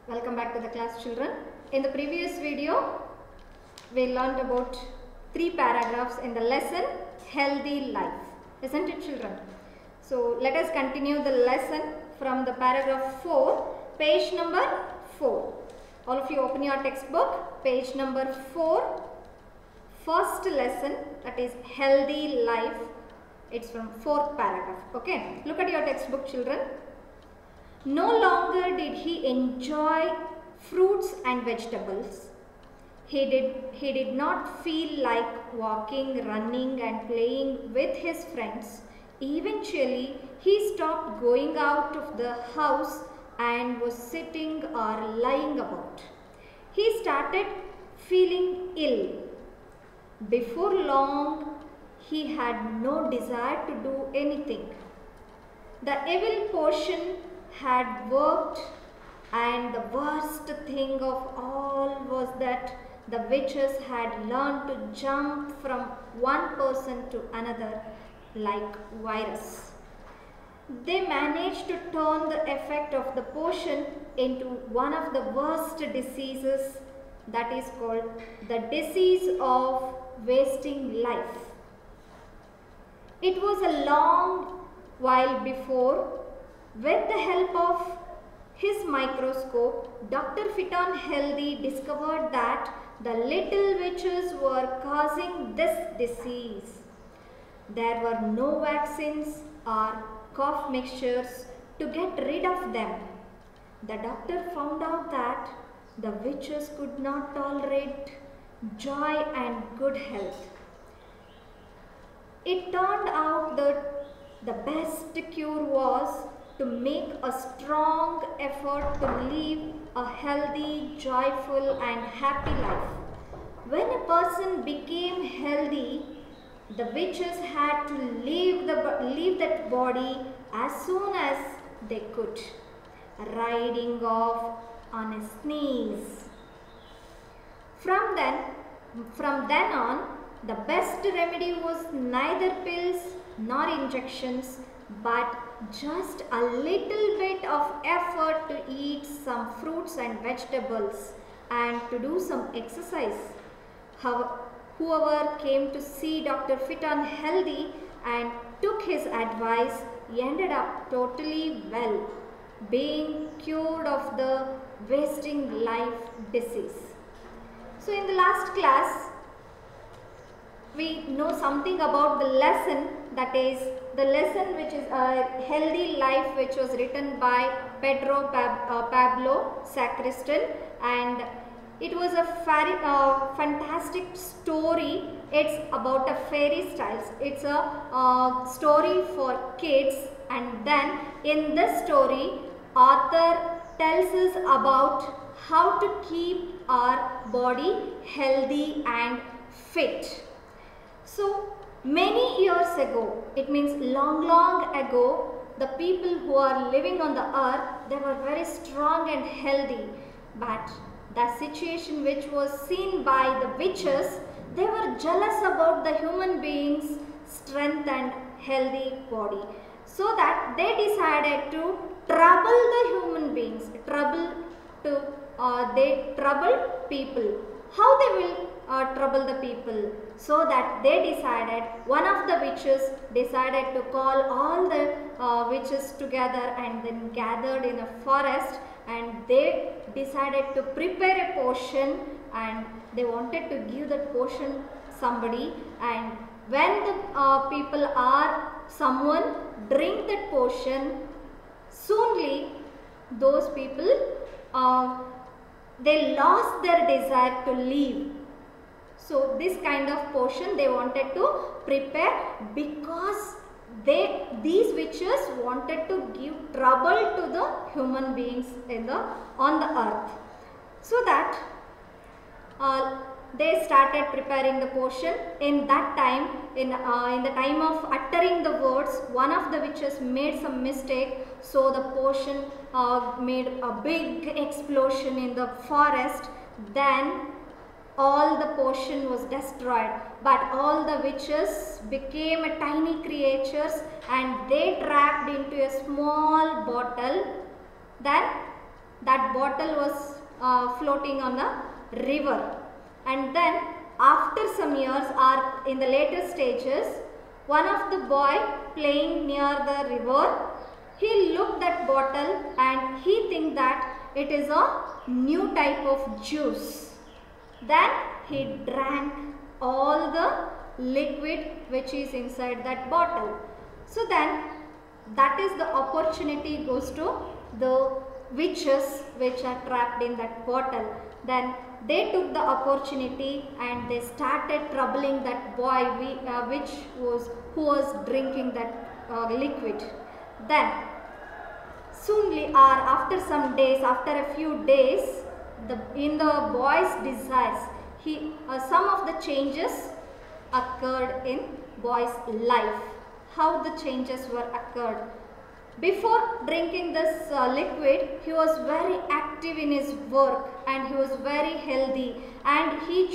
Welcome back to the class, children. In the previous video, we learned about 3 paragraphs in the lesson Healthy Life. Isn't it, children? So let us continue the lesson from the paragraph 4, page number 4. All of you open your textbook, page number 4, first lesson, that is Healthy Life. It's from 4th paragraph. Okay, look at your textbook, children. No longer did he enjoy fruits and vegetables. He did not feel like walking, running and playing with his friends. Eventually, he stopped going out of the house and was sitting or lying about. He started feeling ill. Before long, he had no desire to do anything. The evil portion had worked, and the worst thing of all was that the witches had learned to jump from one person to another like virus. They managed to turn the effect of the potion into one of the worst diseases, that is called the disease of wasting life. It was a long while before, with the help of his microscope, Dr. Fitton Healthy discovered that the little witches were causing this disease. There were no vaccines or cough mixtures to get rid of them. The doctor found out that the witches could not tolerate joy and good health. It turned out that the best cure was to make a strong effort to live a healthy, joyful and happy life. When a person became healthy, the witches had to leave that body as soon as they could, riding off on a sneeze. From then on, the best remedy was neither pills nor injections, but just a little bit of effort to eat some fruits and vegetables and to do some exercise. Whoever came to see Dr. Fitton Healthy and took his advice ended up totally well, being cured of the wasting life disease. So in the last class, we know something about the lesson, that is the lesson which is a Healthy Life, which was written by Pedro Pablo Sacristan, and it was a fantastic story. It's about a fairy styles. It's a story for kids, and then in this story author tells us about how to keep our body healthy and fit. So many years ago, it means long ago, the people who are living on the earth, they were very strong and healthy, but the situation which was seen by the witches, they were jealous about the human beings' strength and healthy body. So that they decided to trouble the human beings, they trouble people. How they will trouble the people? So that they decided, one of the witches decided to call all the witches together and then gathered in a forest, and they decided to prepare a potion and they wanted to give that potion somebody, and when the someone drink that potion, soonly those people they lost their desire to live. So this kind of potion they wanted to prepare because these witches wanted to give trouble to the human beings on the earth. So that they started preparing the potion. In that time, in the time of uttering the words, one of the witches made some mistake, so the potion made a big explosion in the forest. Then all the potion was destroyed, but all the witches became tiny creatures and they trapped into a small bottle. Then that bottle was floating on a river. And then after some years, or in the later stages, one of the boy playing near the river, he looked at bottle and he think that it is a new type of juice. Then he drank all the liquid which is inside that bottle. So then that is the opportunity goes to the witches which are trapped in that bottle. Then they took the opportunity and they started troubling that boy who was drinking that liquid. Then soonly or after some days, after a few days, in the boy's desires, some of the changes occurred in boy's life. How the changes were occurred? Before drinking this liquid, he was very active in his work and he was very healthy, and he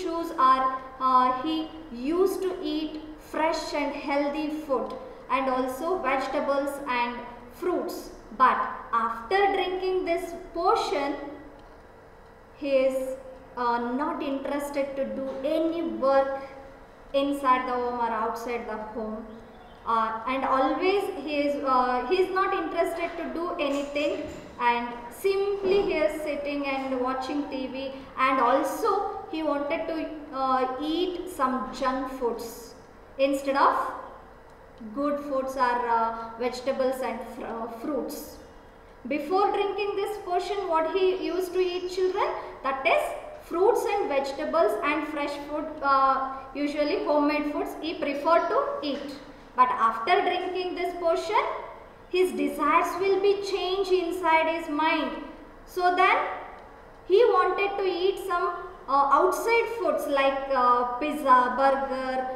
used to eat fresh and healthy food and also vegetables and fruits. But after drinking this potion, he is not interested to do any work inside the home or outside the home. And always he is not interested to do anything, and simply he is sitting and watching TV, and also he wanted to eat some junk foods instead of good foods or vegetables and fruits. Before drinking this potion, what he used to eat, children? That is fruits and vegetables and fresh food, usually homemade foods he preferred to eat. But after drinking this potion, his desires will be changed inside his mind. So then he wanted to eat some outside foods like pizza, burger,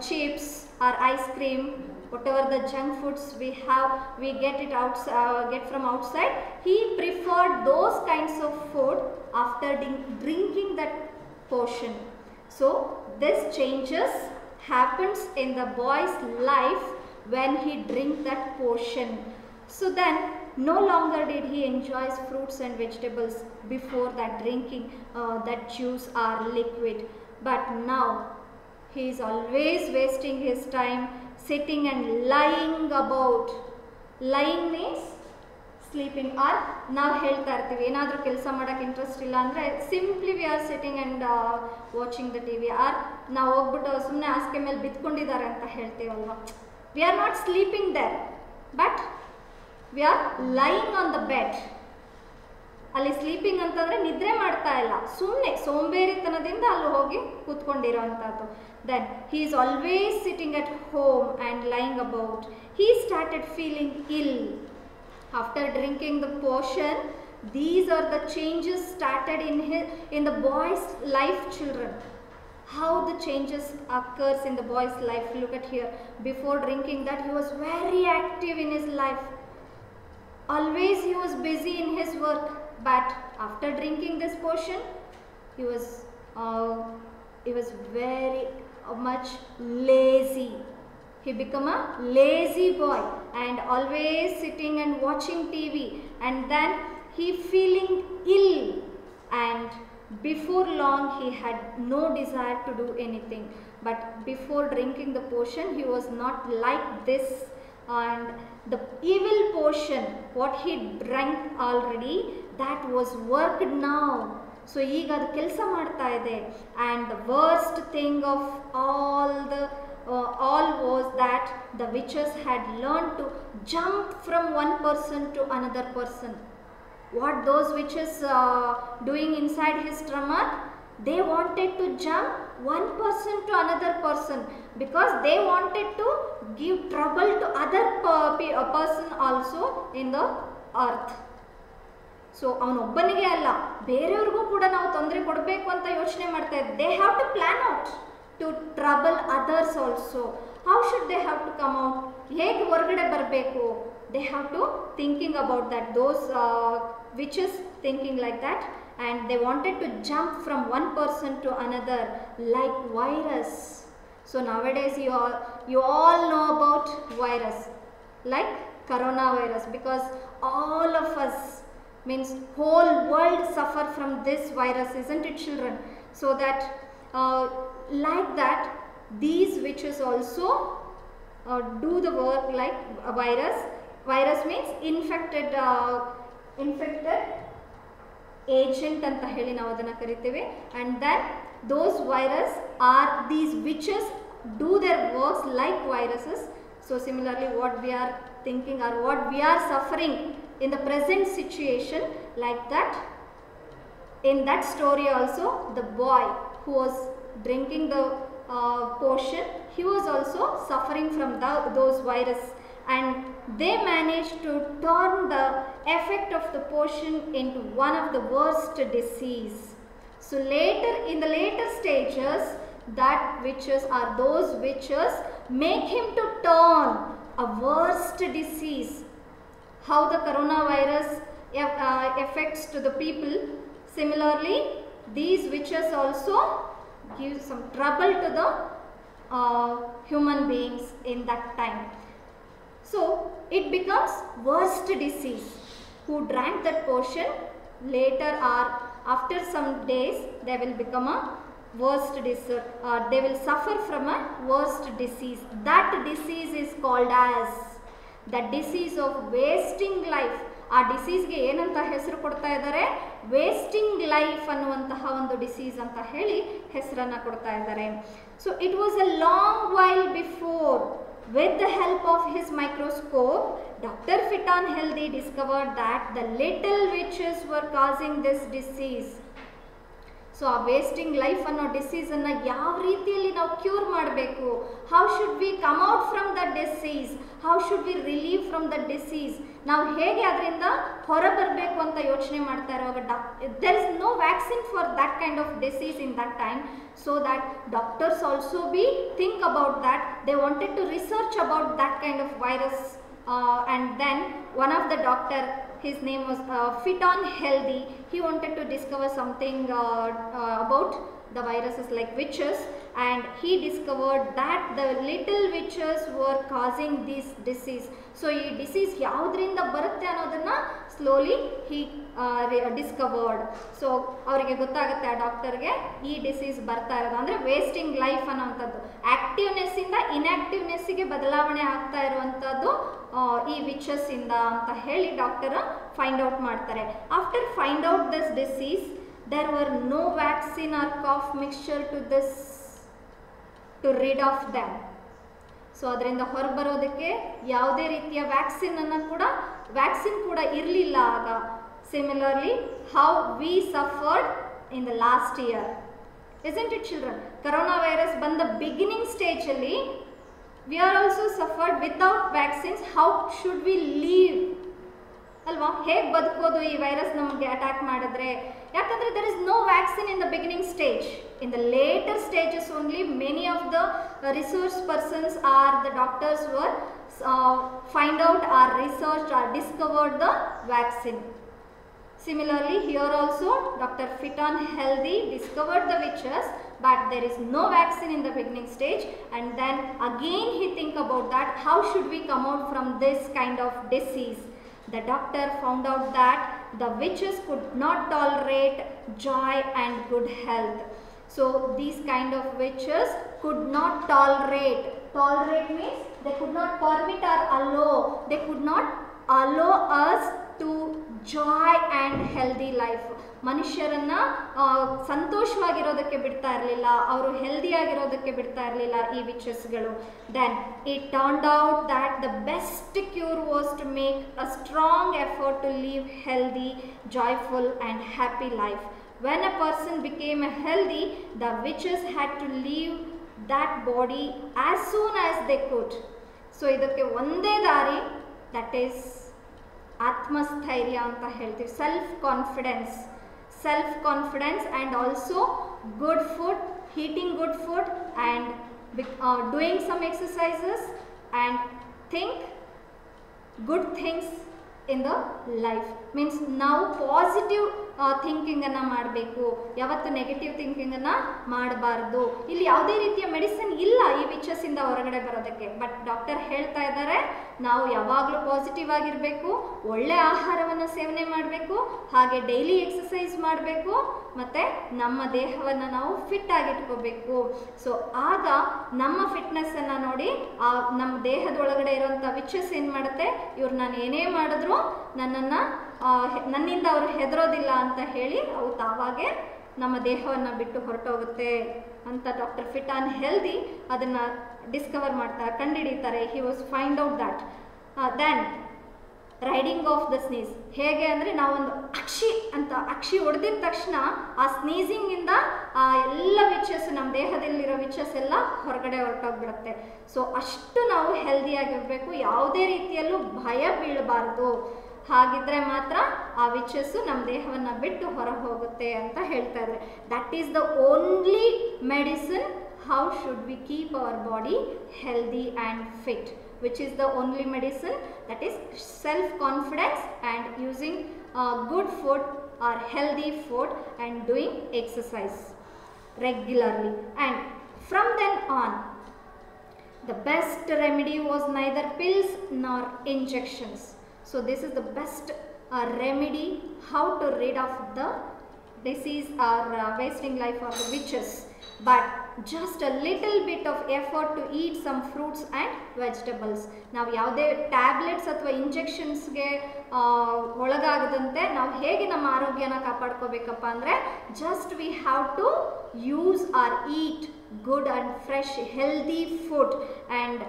chips or ice cream, whatever the junk foods we get from outside. He preferred those kinds of food after drinking that potion. So this changes happens in the boy's life when he drinks that potion. So then no longer did he enjoy fruits and vegetables before that drinking that juice or liquid, but now he is always wasting his time sitting and lying about. Lying means sleeping, or ನಾವು ಹೇಳ್ತಾ ಇರ್ತೀವಿ ಏನಾದರೂ ಕೆಲಸ ಮಾಡೋಕ್ಕೆ interest ಇಲ್ಲ ಅಂದರೆ simply we are sitting and watching the T V, or ನಾವು ಹೋಗ್ಬಿಟ್ಟು ಸುಮ್ಮನೆ ಹಾಸಿಗೆ ಮೇಲೆ ಬಿದ್ಕೊಂಡಿದ್ದಾರೆ ಅಂತ ಹೇಳ್ತೀವಲ್ವ. We are not sleeping there, but we are lying on the bed. ಅಲ್ಲಿ ಸ್ಲೀಪಿಂಗ್ ಅಂತಂದರೆ ನಿದ್ರೆ ಮಾಡ್ತಾ ಇಲ್ಲ, ಸುಮ್ಮನೆ ಸೋಂಬೇರಿತನದಿಂದ ಅಲ್ಲಿ ಹೋಗಿ ಕೂತ್ಕೊಂಡಿರೋ ಅಂಥದ್ದು. Then he is always sitting at home and lying about. He started feeling ill. After drinking the potion, these are the changes started in the boy's life, children. How the changes occurs in the boy's life? Look at here. Before drinking that, he was very active in his life. Always he was busy in his work. But after drinking this potion, he was very much lazy. He became a lazy boy and always sitting and watching TV, and then he feeling ill, and before long he had no desire to do anything. But before drinking the potion, he was not like this, and the evil potion what he drank already, that was worked now. So ಈಗ ಅದು ಕೆಲಸ ಮಾಡ್ತಾ ಇದೆ. And the worst thing of all was that the witches had learned to jump from one person to another person. What those witches doing inside his stomach? They wanted to jump one person to another person because they wanted to give trouble to other person also in the earth. So ಅವನೊಬ್ಬನಿಗೆ ಅಲ್ಲ, ಬೇರೆಯವ್ರಿಗೂ ಕೂಡ ನಾವು ತೊಂದರೆ ಕೊಡಬೇಕು ಅಂತ ಯೋಚನೆ ಮಾಡ್ತಾ ಇದ್ದೆ. They have to plan out to trouble others also. How should they have to come out? ಹೇಗೆ ಹೊರಗಡೆ ಬರಬೇಕು? They have to thinking about that. Those witches thinking like that, and they wanted to jump from one person to another like virus. So nowadays you all know about virus like coronavirus, because all of us means whole world suffer from this virus, isn't it, children? So that like that these witches also do the work like a virus. Virus means infected agent anta heli ನಾವು ಅದನ್ನ ಕರಿತೇವೆ. And then those virus are these witches do their works like viruses. So similarly what we are thinking or what we are suffering in the present situation, like that in that story also the boy who was drinking the potion, he was also suffering from those virus, and they managed to turn the effect of the potion into one of the worst disease. So later, in the later stages, that witches or those witches make him to turn a worst disease. How the coronavirus affects to the people, similarly these witches also give some trouble to the human beings in that time. So it becomes worst disease. Who drank that potion later or after some days they will become a worst disease, they will suffer from a worst disease. That disease is called as the disease of wasting life. ಆ ಡಿಸೀಸ್ಗೆ ಏನಂತ ಹೆಸರು ಕೊಡ್ತಾ ಇದ್ದಾರೆ? Wasting life ಅನ್ನುವಂತಹ ಒಂದು disease ಅಂತ ಹೇಳಿ ಹೆಸರನ್ನು ಕೊಡ್ತಾ ಇದ್ದಾರೆ. So it was a long while before, with the help of his microscope, Dr. Fiton Healthy discovered that the little witches were causing this disease. So ಆ ವೇಸ್ಟಿಂಗ್ ಲೈಫ್ ಅನ್ನೋ ಡಿಸೀಸನ್ನು ಯಾವ ರೀತಿಯಲ್ಲಿ ನಾವು ಕ್ಯೂರ್ ಮಾಡಬೇಕು, how should we come out from the disease, how should we relieve from the disease, ನಾವು ಹೇಗೆ ಅದರಿಂದ ಹೊರ ಬರಬೇಕು ಅಂತ ಯೋಚನೆ ಮಾಡ್ತಾ ಇರುವಾಗ there is no vaccine for that kind of disease in that time. So that doctors also be think about that, they wanted to research about that kind of virus, and then one of the doctor, his name was Fiton Healthy, he wanted to discover something about the viruses like witches, and he discovered that the little witches were causing this disease. So ಈ disease ಯಾವುದರಿಂದ ಬರುತ್ತೆ ಅನ್ನೋದನ್ನು slowly he discovered. So ಅವರಿಗೆ ಗೊತ್ತಾಗುತ್ತೆ ಆ ಡಾಕ್ಟರ್ಗೆ ಈ disease ಬರ್ತಾ ಇರೋದು ಅಂದರೆ ವೇಸ್ಟಿಂಗ್ ಲೈಫ್ ಅನ್ನೋವಂಥದ್ದು, ಆ್ಯಕ್ಟಿವ್ನೆಸ್ಸಿಂದ ಇನ್ಆ್ಯಕ್ಟಿವ್ನೆಸ್ಸಿಗೆ ಬದಲಾವಣೆ ಆಗ್ತಾ ಇರುವಂಥದ್ದು ಈ ವಿಚಸ್ಸಿಂದ ಅಂತ ಹೇಳಿ ಡಾಕ್ಟರ್ ಫೈಂಡ್ ಔಟ್ ಮಾಡ್ತಾರೆ. After find out this disease, there were no vaccine or cough mixture to this to rid of them. So ಅದರಿಂದ ಹೊರಬರೋದಕ್ಕೆ ಯಾವುದೇ ರೀತಿಯ ವ್ಯಾಕ್ಸಿನ್ ಕೂಡ ಇರಲಿಲ್ಲ ಆಗ. Similarly how we suffered in the last year, isn't it children? Corona virus ಬಂದ beginning ಸ್ಟೇಜಲ್ಲಿ we are also suffered without vaccines. How should we live ಅಲ್ವಾ, ಹೇಗೆ ಬದುಕೋದು ಈ ವೈರಸ್ ನಮಗೆ ಅಟ್ಯಾಕ್ ಮಾಡಿದ್ರೆ? ಯಾಕಂದರೆ there is no vaccine in the beginning stage. In the later stages only many of the research persons are the doctors var find out or research or discovered the vaccine. Similarly, here also Dr. Fiton Healthy discovered the witches, but there is no vaccine in the beginning stage, and then again he think about that, how should we come out from this kind of disease? The doctor found out that the witches could not tolerate joy and good health. So these kind of witches could not tolerate means they could not permit or allow, they could not allow us to joy and healthy life. ಮನುಷ್ಯರನ್ನು ಸಂತೋಷವಾಗಿರೋದಕ್ಕೆ ಬಿಡ್ತಾ ಇರಲಿಲ್ಲ, ಅವರು ಹೆಲ್ದಿಯಾಗಿರೋದಕ್ಕೆ ಬಿಡ್ತಾ ಇರಲಿಲ್ಲ ಈ ವಿಚಸ್ಗಳು. Then it turned out that the best cure was to make a strong effort to live healthy, joyful and happy life. When a person became healthy, the witches had to leave that body as soon as they could. So ಇದಕ್ಕೆ ಒಂದೇ ದಾರಿ, that is ಆತ್ಮಸ್ಥೈರ್ಯ ಅಂತ ಹೇಳ್ತೀವಿ, self confidence and also good food, eating good food and doing some exercises and think good things in the life. Means ನಾವು positive ಥಿಂಕಿಂಗನ್ನು ಮಾಡಬೇಕು, ಯಾವತ್ತು negative ಥಿಂಕಿಂಗನ್ನು ಮಾಡಬಾರ್ದು. ಇಲ್ಲಿ ಯಾವುದೇ ರೀತಿಯ ಮೆಡಿಸಿನ್ ಇಲ್ಲ ಈ ವಿಚಸ್ಸಿಂದ ಹೊರಗಡೆ ಬರೋದಕ್ಕೆ. ಬಟ್ ಡಾಕ್ಟರ್ ಹೇಳ್ತಾ ಇದ್ದಾರೆ ನಾವು ಯಾವಾಗಲೂ ಪಾಸಿಟಿವ್ ಆಗಿರಬೇಕು, ಒಳ್ಳೆ ಆಹಾರವನ್ನು ಸೇವನೆ ಮಾಡಬೇಕು, ಹಾಗೆ ಡೈಲಿ ಎಕ್ಸಸೈಸ್ ಮಾಡಬೇಕು, ಮತ್ತು ನಮ್ಮ ದೇಹವನ್ನು ನಾವು ಫಿಟ್ ಆಗಿಟ್ಕೋಬೇಕು. ಸೊ ಆಗ ನಮ್ಮ ಫಿಟ್ನೆಸ್ಸನ್ನು ನೋಡಿ ನಮ್ಮ ದೇಹದೊಳಗಡೆ ಇರೋಂಥ ವಿಚಸ್ ಏನು ಮಾಡುತ್ತೆ, ಇವ್ರು ನಾನು ಏನೇ ಮಾಡಿದ್ರು ನನ್ನಿಂದ ಅವರು ಹೆದರೋದಿಲ್ಲ ಅಂತ ಹೇಳಿ ಅವು ತಾವಾಗೆ ನಮ್ಮ ದೇಹವನ್ನು ಬಿಟ್ಟು ಹೊರಟೋಗುತ್ತೆ ಅಂತ ಡಾಕ್ಟರ್ ಫಿಟ್ ಆ್ಯಂಡ್ ಹೆಲ್ದಿ ಅದನ್ನು ಡಿಸ್ಕವರ್ ಮಾಡ್ತಾರೆ, ಕಂಡುಹಿಡಿತಾರೆ. He was find out that. Then riding of the sneeze ಹೇಗೆ ಅಂದರೆ ನಾವೊಂದು ಅಕ್ಷಿ ಹೊಡೆದಿದ ತಕ್ಷಣ ಆ ಸ್ನೀಸಿಂಗಿಂದ ಆ ಎಲ್ಲ ವಿಚಸ್ ನಮ್ಮ ದೇಹದಲ್ಲಿರೋ ವಿಚಸ್ ಎಲ್ಲ ಹೊರಗಡೆ ಹೊರಟೋಗ್ಬಿಡುತ್ತೆ. ಸೊ ಅಷ್ಟು ನಾವು ಹೆಲ್ದಿಯಾಗಿರಬೇಕು, ಯಾವುದೇ ರೀತಿಯಲ್ಲೂ ಭಯ ಬೀಳಬಾರ್ದು. ಹಾಗಿದ್ರೆ ಮಾತ್ರ ಆ ವಿಚಸ್ಸು ನಮ್ಮ ದೇಹವನ್ನು ಬಿಟ್ಟು ಹೊರ ಹೋಗುತ್ತೆ ಅಂತ ಹೇಳ್ತಾ ಇದ್ದಾರೆ. That is the only medicine how should we keep our body healthy and fit, which is the only medicine, that is self-confidence and using good food or healthy food and doing exercise regularly. And from then on, the best remedy was neither pills nor injections. So this is the best remedy how to rid of the disease or wasting life of the witches, but just a little bit of effort to eat some fruits and vegetables. ನಾವು ಯಾವುದೇ tablets ಅಥವಾ ಇಂಜೆಕ್ಷನ್ಸ್ಗೆ ಒಳಗಾಗದಂತೆ ನಾವು ಹೇಗೆ ನಮ್ಮ ಆರೋಗ್ಯನ ಕಾಪಾಡ್ಕೋಬೇಕಪ್ಪ ಅಂದರೆ just we have to use or eat good and fresh healthy food and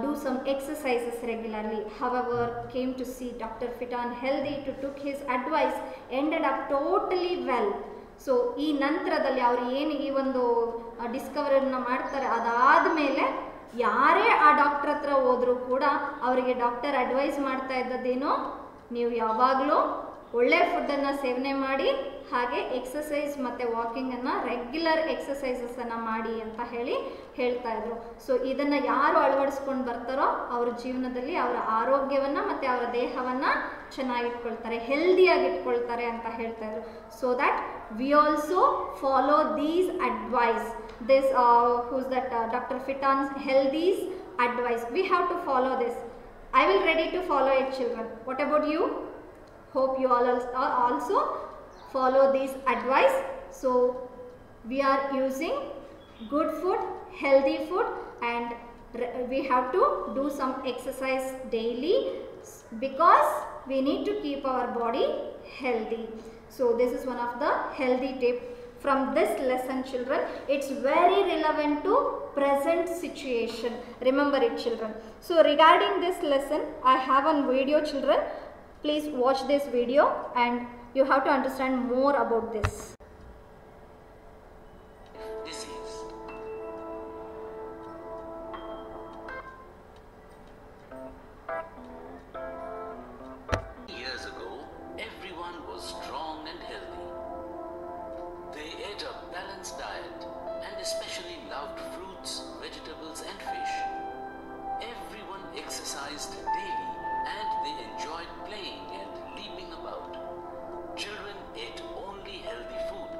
do some exercises regularly. However, came to see Dr. Fit and Healthy to took his advice, ended up totally well. So ಈ ನಂತರದಲ್ಲಿ ಅವರು ಏನು ಈ ಒಂದು ಡಿಸ್ಕವರಿಯನ್ನು ಮಾಡ್ತಾರೆ, ಅದಾದ ಮೇಲೆ ಯಾರೇ ಆ ಡಾಕ್ಟರ್ ಹತ್ರ ಹೋದರೂ ಕೂಡ ಅವರಿಗೆ ಡಾಕ್ಟರ್ ಅಡ್ವೈಸ್ ಮಾಡ್ತಾ ಇದ್ದದ್ದೇನೋ, ನೀವು ಯಾವಾಗಲೂ ಒಳ್ಳೆ ಫುಡ್ಡನ್ನು ಸೇವನೆ ಮಾಡಿ, ಹಾಗೆ ಎಕ್ಸಸೈಸ್ ಮತ್ತು ವಾಕಿಂಗನ್ನು ರೆಗ್ಯುಲರ್ ಎಕ್ಸಸೈಸಸನ್ನು ಮಾಡಿ ಅಂತ ಹೇಳ್ತಾ ಇದ್ರು. ಸೊ ಇದನ್ನು ಯಾರು ಅಳವಡಿಸ್ಕೊಂಡು ಬರ್ತಾರೋ ಅವ್ರ ಜೀವನದಲ್ಲಿ ಅವರ ಆರೋಗ್ಯವನ್ನು ಮತ್ತು ಅವರ ದೇಹವನ್ನು ಚೆನ್ನಾಗಿಟ್ಕೊಳ್ತಾರೆ, ಹೆಲ್ದಿಯಾಗಿ ಇಟ್ಕೊಳ್ತಾರೆ ಅಂತ ಹೇಳ್ತಾ ಇದ್ರು. So that we also follow these advice, this whose that doctor fit on healthy's advice. We have to follow this. I will ready to follow it, children. What about you? Hope you all also follow this advice. So we are using good food, healthy food, and we have to do some exercise daily because we need to keep our body healthy. So this is one of the healthy tip from this lesson, children. It's very relevant to present situation. Remember it, children. So regarding this lesson, I have one video, children. Please watch this video and you have to understand more about this. Disease. Years ago, everyone was strong and healthy. They ate a balanced diet and especially loved fruits, vegetables and fish. Everyone exercised daily and they enjoyed playing and leaping about. Children ate only healthy food.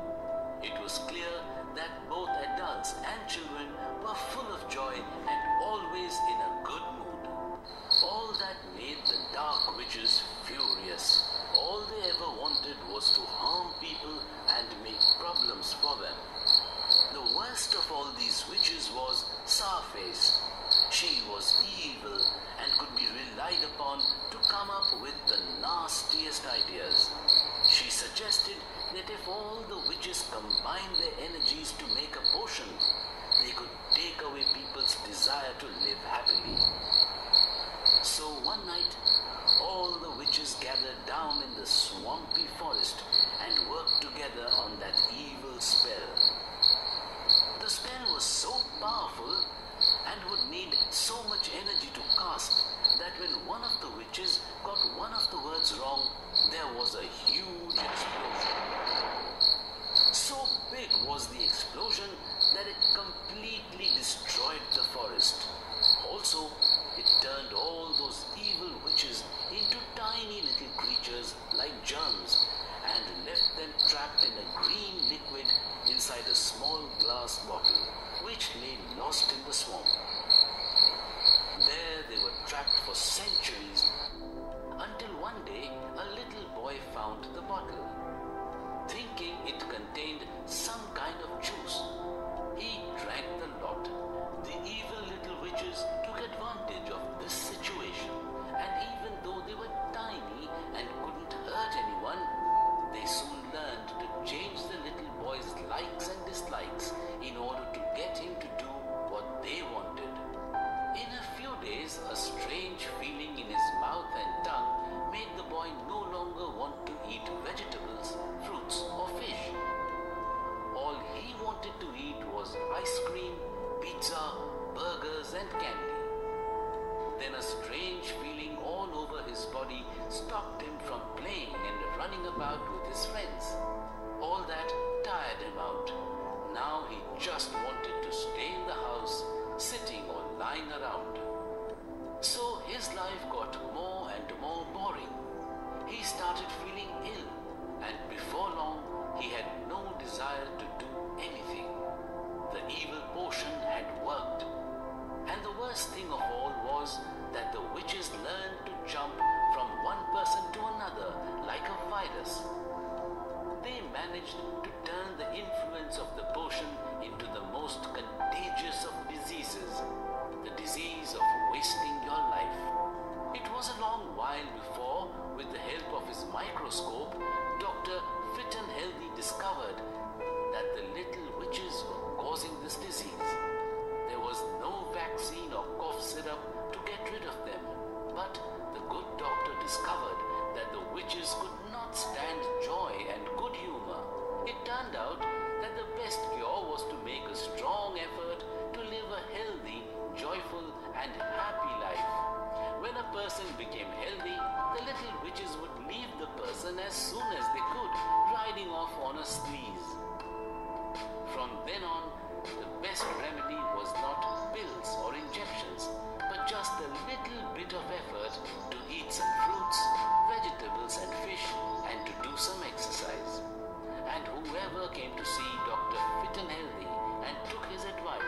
It was clear that both adults and children were full of joy and always in a good mood. All that made the dark witches furious. All they ever wanted was to harm people and make problems for them. The worst of all these witches was Sourface. She was evil and could be relied upon to come up with the nastiest ideas. She suggested that if all the witches combined their energies to make a potion, they could take away people's desire to live happily. So one night, all the witches gathered down in the swampy forest and worked together on that evil spell. The spell was so powerful and would need so much energy to cast that when one of the witches got one of the words wrong, there was a huge explosion. So big was the explosion that it completely destroyed the forest. Also, it turned all those evil witches into tiny little creatures like germs and left them trapped in a green liquid inside a small glass bottle which lay lost in the swamp. There they were trapped for centuries until one day a little boy found the bottle. Thinking it contained some kind of juice, he drank the lot. The evil little witches took advantage of this situation, and even though they were tiny and couldn't hurt anyone, they soon learned to change the little boy's likes and dislikes in order to get him to do what they wanted. In a few days, a strange feeling in his mouth and tongue made the boy no longer want to eat vegetables, fruits or fish. All he wanted to eat was ice cream, pizza, burgers and candy. Then a strange feeling all over his body stopped him from playing and running about with his friends. All that tired him out. Now he just wanted to stay in the house, sitting or lying around. So his life got more and more boring. He started feeling ill, and before long he had no desire to do anything. The evil potion had worked. And the worst thing of all was that the witches learned to jump from one person to another like a virus. They managed to turn the influence of the potion into the most contagious of diseases, the disease of wasting your life. It was a long while before, with the help of his microscope, Dr. Fit and Healthy discovered that the little witches were causing this disease. There was no vaccine or cough syrup to get rid of them, but the good doctor discovered that the witches could not stand joy and good humor. It turned out that the best cure was to make a strong effort to live a healthy, joyful and happy life. When a person became healthy, the little witches would leave the person as soon as they could, riding off on a sleaze. From then on, the best remedy was not pills or injections, but just a little bit of effort to eat some fruits, vegetables and fish and to do some exercise. And whoever came to see Dr. Fit and Healthy and took his advice